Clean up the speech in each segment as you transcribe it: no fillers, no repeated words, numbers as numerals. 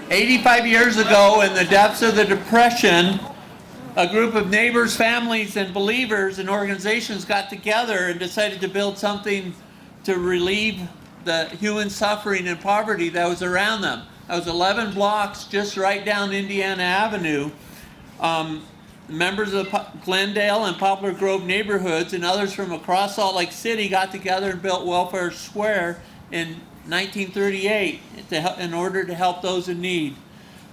85 years ago, in the depths of the Depression, a group of neighbors, families, and believers and organizations got together and decided to build something to relieve the human suffering and poverty that was around them. That was 11 blocks just right down Indiana Avenue. Members of the Glendale and Poplar Grove neighborhoods and others from across Salt Lake City got together and built Welfare Square in 1938 in order to help those in need.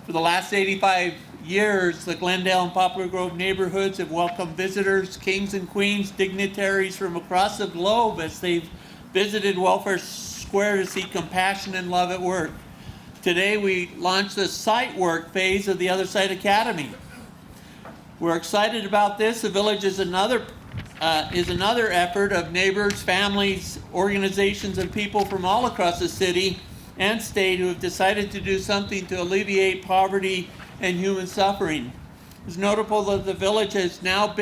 For the last 85 years, the Glendale and Poplar Grove neighborhoods have welcomed visitors, kings and queens, dignitaries from across the globe as they've visited Welfare Square to see compassion and love at work. Today we launched the site work phase of the Other Side Academy. We're excited about this. The village is another effort of neighbors, families, organizations, and people from all across the city and state who have decided to do something to alleviate poverty and human suffering. It's notable that the village has now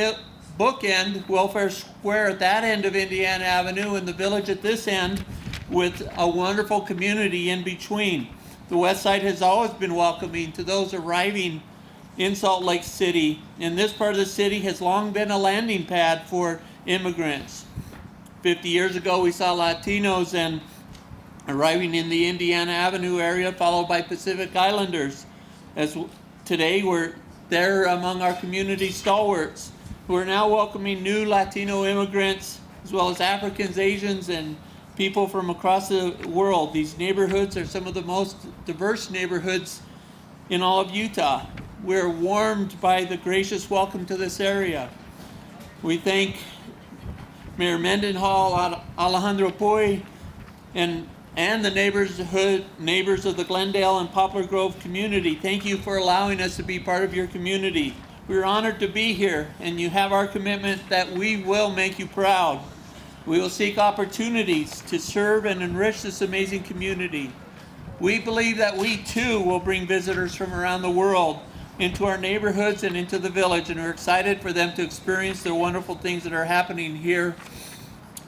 bookend Welfare Square at that end of Indiana Avenue and the village at this end with a wonderful community in between. The West Side has always been welcoming to those arriving in Salt Lake City, and this part of the city has long been a landing pad for immigrants. 50 years ago, we saw Latinos and arriving in the Indiana Avenue area, followed by Pacific Islanders. As today, they're among our community stalwarts, who are now welcoming new Latino immigrants, as well as Africans, Asians, and people from across the world. These neighborhoods are some of the most diverse neighborhoods in all of Utah. We're warmed by the gracious welcome to this area. We thank Mayor Mendenhall, Alejandro Puy, and the neighbors of the Glendale and Poplar Grove community. Thank you for allowing us to be part of your community. We're honored to be here, and you have our commitment that we will make you proud. We will seek opportunities to serve and enrich this amazing community. We believe that we too will bring visitors from around the world into our neighborhoods and into the village, and we're excited for them to experience the wonderful things that are happening here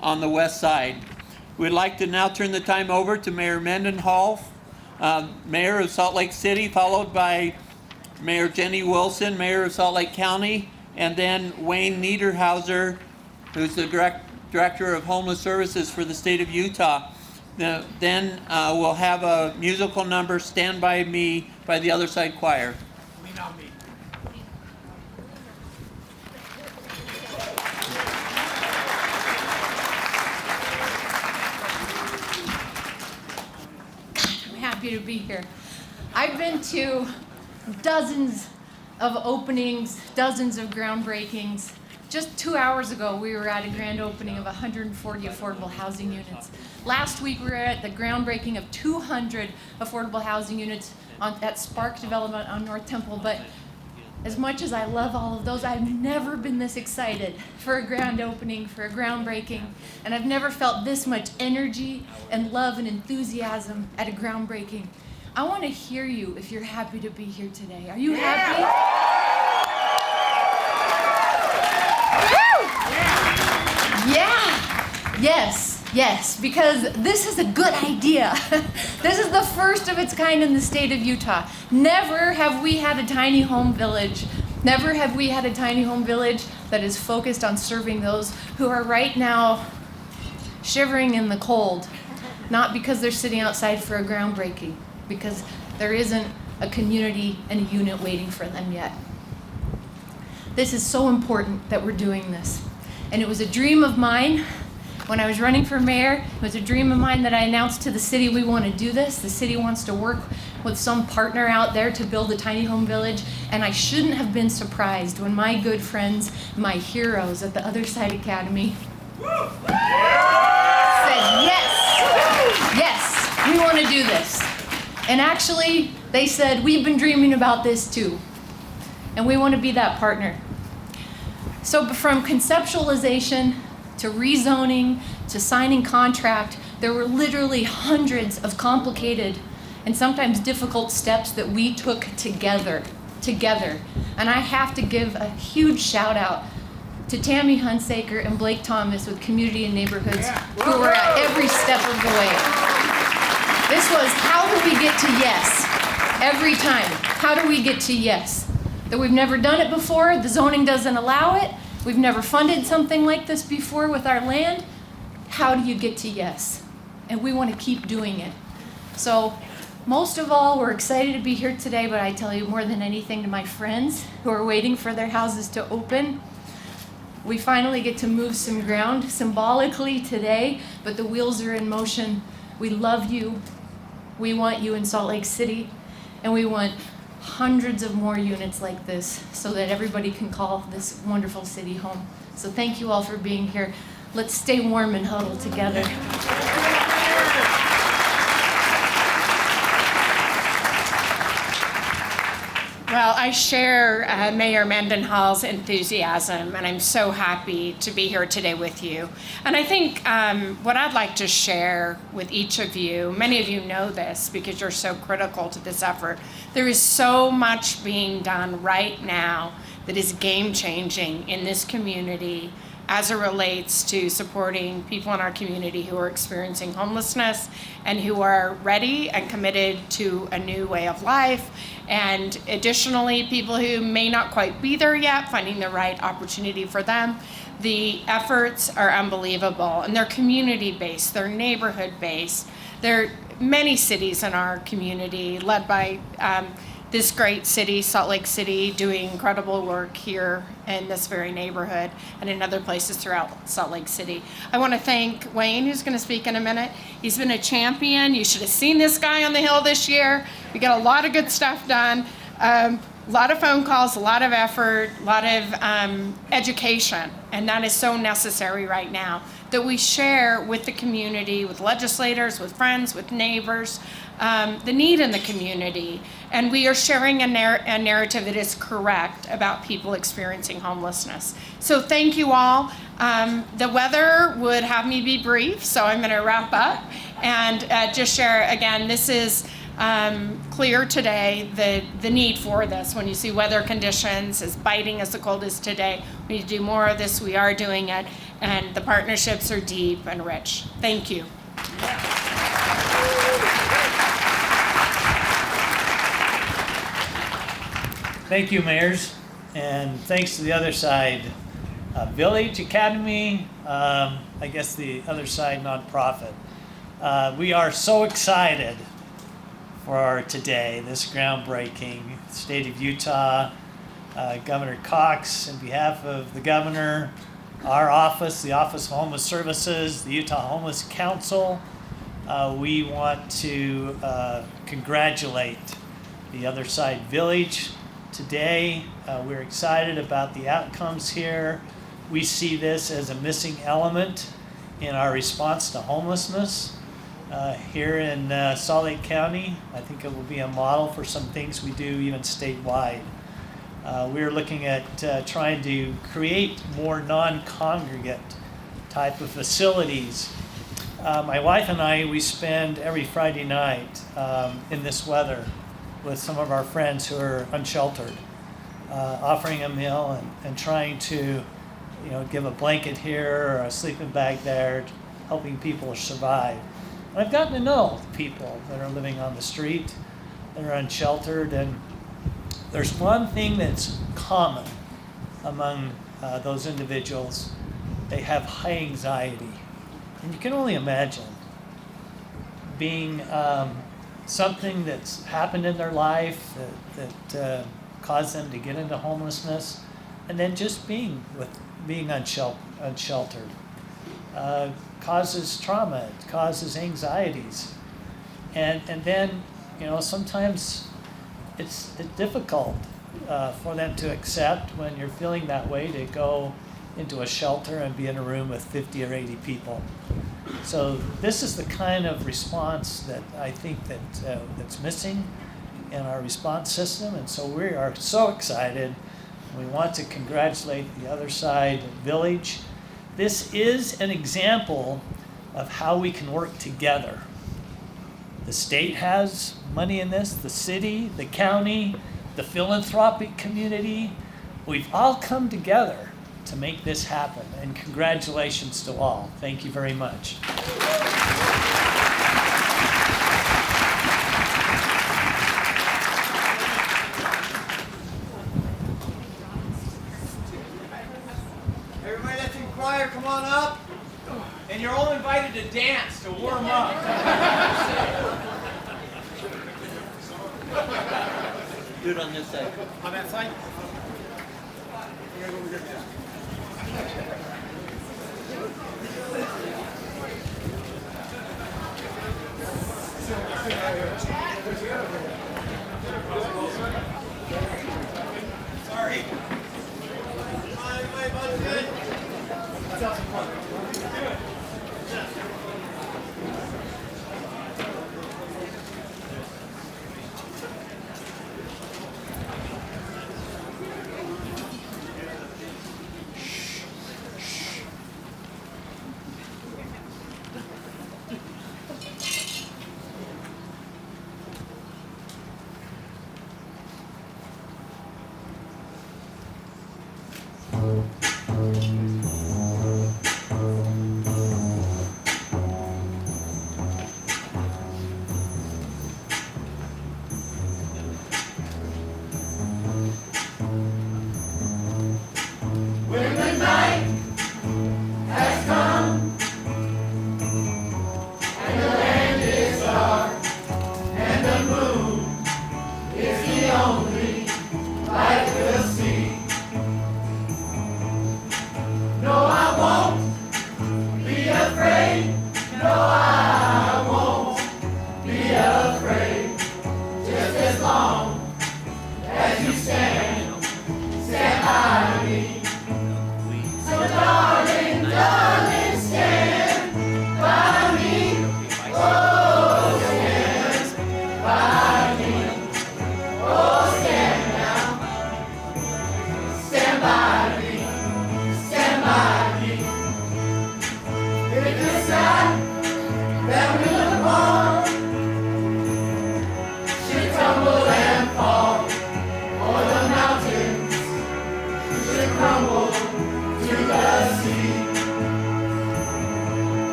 on the West Side. We'd like to now turn the time over to Mayor Mendenhall, Mayor of Salt Lake City, followed by Mayor Jenny Wilson, Mayor of Salt Lake County, and then Wayne Niederhauser, who's the Director of Homeless Services for the state of Utah. Then we'll have a musical number, Stand By Me, by the Other Side Choir. Lean on me. I'm happy to be here. I've been to dozens of openings, dozens of groundbreakings. Just 2 hours ago, we were at a grand opening of 140 affordable housing units. Last week, we were at the groundbreaking of 200 affordable housing units at Spark Development on North Temple. But as much as I love all of those, I've never been this excited for a grand opening, for a groundbreaking. And I've never felt this much energy and love and enthusiasm at a groundbreaking. I want to hear you if you're happy to be here today. Are you happy? Yeah, yes, because this is a good idea. This is the first of its kind in the state of Utah. Never have we had a tiny home village. Never have we had a tiny home village that is focused on serving those who are right now shivering in the cold, not because they're sitting outside for a groundbreaking, because there isn't a community and a unit waiting for them yet. This is so important that we're doing this. And it was a dream of mine when I was running for mayor. It was a dream of mine that I announced to the city, we want to do this. The city wants to work with some partner out there to build a tiny home village. And I shouldn't have been surprised when my good friends, my heroes at the Other Side Academy said, yes, we want to do this. And actually, they said, we've been dreaming about this too. And we want to be that partner. So from conceptualization to rezoning to signing contract, there were literally hundreds of complicated and sometimes difficult steps that we took together. And I have to give a huge shout out to Tammy Hunsaker and Blake Thomas with Community and Neighborhoods, who were at every step of the way. This was, how do we get to yes? Every time. How do we get to yes? That we've never done it before, the zoning doesn't allow it, we've never funded something like this before with our land. How do you get to yes? And we want to keep doing it. So most of all, we're excited to be here today, but I tell you more than anything to my friends who are waiting for their houses to open. We finally get to move some ground symbolically today, but the wheels are in motion. We love you. We want you in Salt Lake City, and we want hundreds of more units like this so that everybody can call this wonderful city home. So thank you all for being here. Let's stay warm and huddle together. Well, I share Mayor Mendenhall's enthusiasm, and I'm so happy to be here today with you. And I think what I'd like to share with each of you, many of you know this because you're so critical to this effort, there is so much being done right now that is game-changing in this community as it relates to supporting people in our community who are experiencing homelessness and who are ready and committed to a new way of life. And additionally, people who may not quite be there yet, finding the right opportunity for them. The efforts are unbelievable, and they're community-based, they're neighborhood-based. There are many cities in our community led by this great city, Salt Lake City, doing incredible work here in this very neighborhood and in other places throughout Salt Lake City. I want to thank Wayne, who's going to speak in a minute. He's been a champion. You should have seen this guy on the Hill this year. We got a lot of good stuff done, a lot of phone calls, a lot of effort, a lot of education, and that is so necessary right now, that we share with the community, with legislators, with friends, with neighbors, the need in the community. And we are sharing a narrative that is correct about people experiencing homelessness. So thank you all. The weather would have me be brief, so I'm going to wrap up and just share again, this is clear today, the need for this. When you see weather conditions as biting as the cold is today, we need to do more of this. We are doing it, and the partnerships are deep and rich. Thank you. Thank you, mayors, and thanks to the other side, Village Academy, I guess the other side nonprofit. We are so excited for today, this groundbreaking state of Utah. Governor Cox, on behalf of the governor, our office, the Office of Homeless Services, the Utah Homeless Council, we want to congratulate the other side Village. Today, we're excited about the outcomes here. We see this as a missing element in our response to homelessness here in Salt Lake County. I think it will be a model for some things we do even statewide. We're looking at trying to create more non-congregate type of facilities. My wife and I, we spend every Friday night in this weather with some of our friends who are unsheltered, offering a meal and trying to, give a blanket here or a sleeping bag there, helping people survive. And I've gotten to know people that are living on the street, that are unsheltered, and there's one thing that's common among those individuals. They have high anxiety. And you can only imagine being something that's happened in their life that caused them to get into homelessness, and then just being unsheltered causes trauma, it causes anxieties, and then sometimes it's difficult for them to accept when you're feeling that way to go into a shelter and be in a room with 50 or 80 people. So this is the kind of response that I think that's missing in our response system, and so we are so excited. We want to congratulate the other side Village. This is an example of how we can work together. The state has money in this, the city, the county, the philanthropic community. We've all come together to make this happen, and congratulations to all. Thank you very much. decided to dance to warm up. Do it on this side. On that side? Sorry.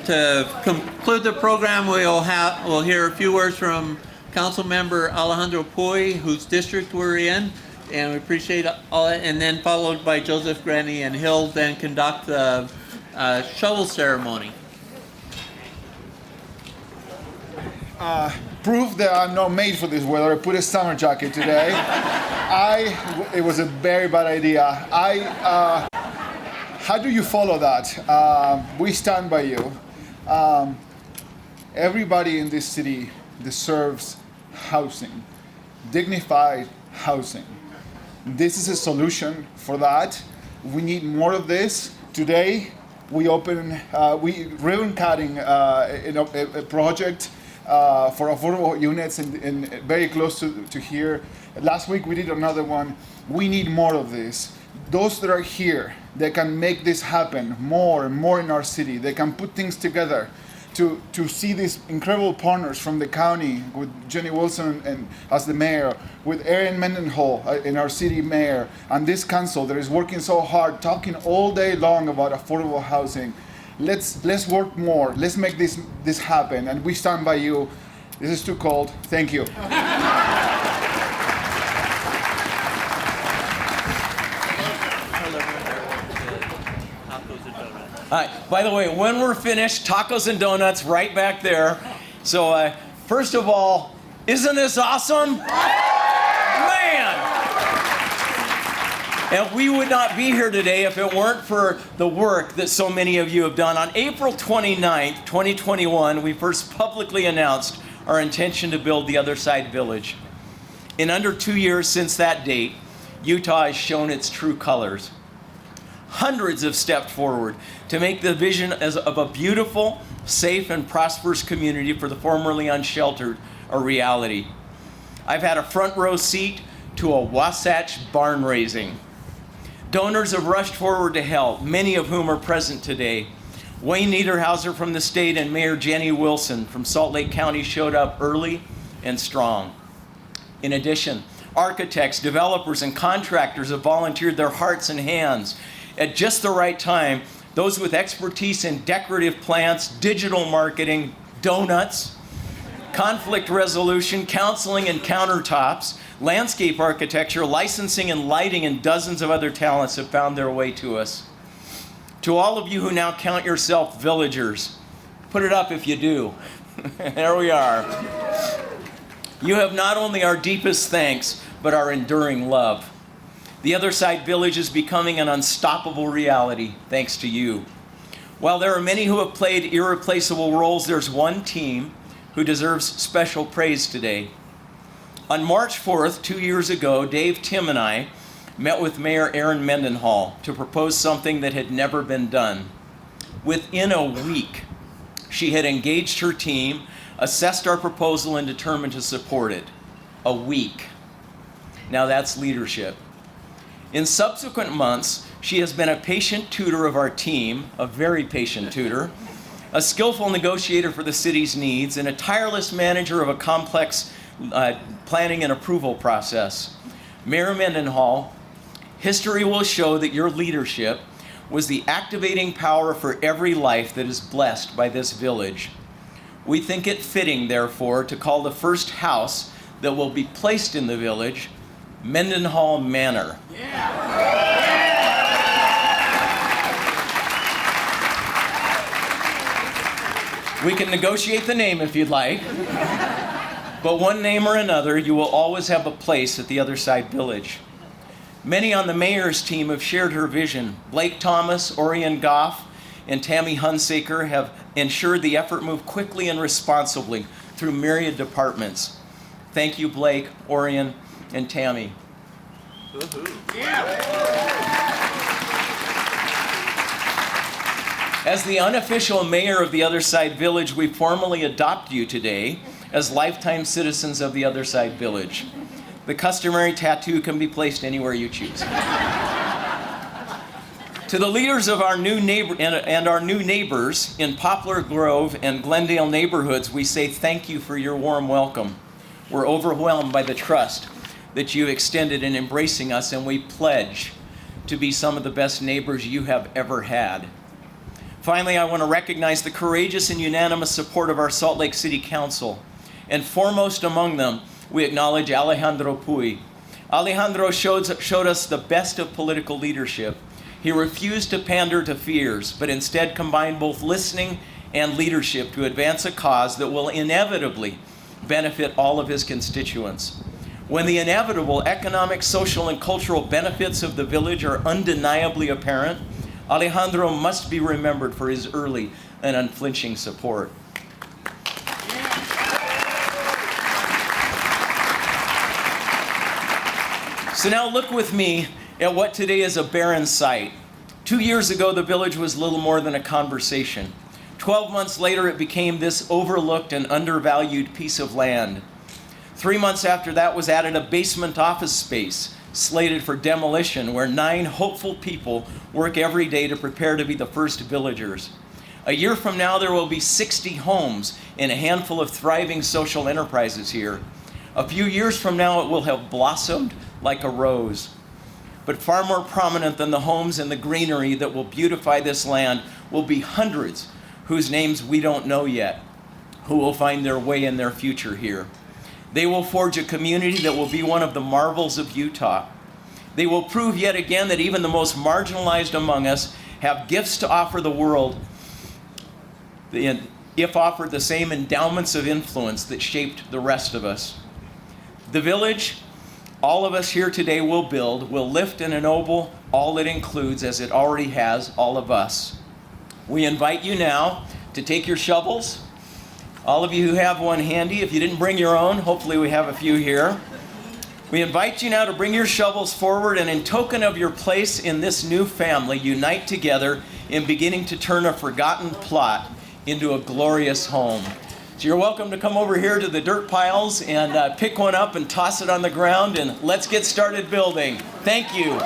To conclude the program, we'll hear a few words from Council Member Alejandro Puy, whose district we're in, and we appreciate all that. And then followed by Joseph Granny, and he'll then conduct the shovel ceremony. Proof that I'm not made for this weather. I put a summer jacket today. It was a very bad idea. How do you follow that? We stand by you. Everybody in this city deserves housing, dignified housing. This is a solution for that. We need more of this. Today, we ribbon cutting a project for affordable units in very close to here. Last week we did another one. We need more of this. Those that are here, they can make this happen more and more in our city. They can put things together to see these incredible partners from the county, with Jenny Wilson and as the mayor, with Erin Mendenhall in our city mayor, and this council that is working so hard, talking all day long about affordable housing. Let's work more. Let's make this happen, and we stand by you. This is too cold. Thank you. By the way, when we're finished, tacos and donuts right back there. So first of all, isn't this awesome? Man! And we would not be here today if it weren't for the work that so many of you have done. On April 29th, 2021, we first publicly announced our intention to build the Other Side Village. In under 2 years since that date, Utah has shown its true colors. Hundreds have stepped forward to make the vision of a beautiful, safe, and prosperous community for the formerly unsheltered a reality. I've had a front row seat to a Wasatch barn raising. Donors have rushed forward to help, many of whom are present today. Wayne Niederhauser from the state and Mayor Jenny Wilson from Salt Lake County showed up early and strong. In addition, architects, developers, and contractors have volunteered their hearts and hands. At just the right time, those with expertise in decorative plants, digital marketing, donuts, conflict resolution, counseling and countertops, landscape architecture, licensing and lighting, and dozens of other talents have found their way to us. To all of you who now count yourself villagers, put it up if you do. There we are. You have not only our deepest thanks, but our enduring love. The Other Side Village is becoming an unstoppable reality thanks to you. While there are many who have played irreplaceable roles, there's one team who deserves special praise today. On March 4th, 2 years ago, Dave, Tim, and I met with Mayor Erin Mendenhall to propose something that had never been done. Within a week, she had engaged her team, assessed our proposal, and determined to support it. A week. Now that's leadership. In subsequent months, she has been a patient tutor of our team, a very patient tutor, a skillful negotiator for the city's needs, and a tireless manager of a complex planning and approval process. Mayor Mendenhall, history will show that your leadership was the activating power for every life that is blessed by this village. We think it fitting, therefore, to call the first house that will be placed in the village Mendenhall Manor. We can negotiate the name if you'd like, but one name or another, you will always have a place at the Other Side Village. Many on the mayor's team have shared her vision. Blake Thomas, Orion Goff, and Tammy Hunsaker have ensured the effort moved quickly and responsibly through myriad departments. Thank you, Blake, Orion, and Tammy. As the unofficial mayor of the Other Side Village, we formally adopt you today as lifetime citizens of the Other Side Village. The customary tattoo can be placed anywhere you choose. To the leaders of our new neighbors in Poplar Grove and Glendale neighborhoods, we say thank you for your warm welcome. We're overwhelmed by the trust that you've extended in embracing us, and we pledge to be some of the best neighbors you have ever had. Finally, I want to recognize the courageous and unanimous support of our Salt Lake City Council. And foremost among them, we acknowledge Alejandro Puy. Alejandro showed us the best of political leadership. He refused to pander to fears, but instead combined both listening and leadership to advance a cause that will inevitably benefit all of his constituents. When the inevitable economic, social, and cultural benefits of the village are undeniably apparent, Alejandro must be remembered for his early and unflinching support. So now look with me at what today is a barren sight. 2 years ago, the village was little more than a conversation. 12 months later, it became this overlooked and undervalued piece of land. 3 months after that was added a basement office space slated for demolition, where 9 hopeful people work every day to prepare to be the first villagers. A year from now, there will be 60 homes and a handful of thriving social enterprises here. A few years from now, it will have blossomed like a rose. But far more prominent than the homes and the greenery that will beautify this land will be hundreds whose names we don't know yet, who will find their way in their future here. They will forge a community that will be one of the marvels of Utah. They will prove yet again that even the most marginalized among us have gifts to offer the world, if offered the same endowments of influence that shaped the rest of us. The village, all of us here today will build, will lift and ennoble all it includes, as it already has all of us. We invite you now to take your shovels. All of you who have one handy, if you didn't bring your own, hopefully we have a few here. We invite you now to bring your shovels forward and in token of your place in this new family, unite together in beginning to turn a forgotten plot into a glorious home. So you're welcome to come over here to the dirt piles and pick one up and toss it on the ground, and let's get started building. Thank you.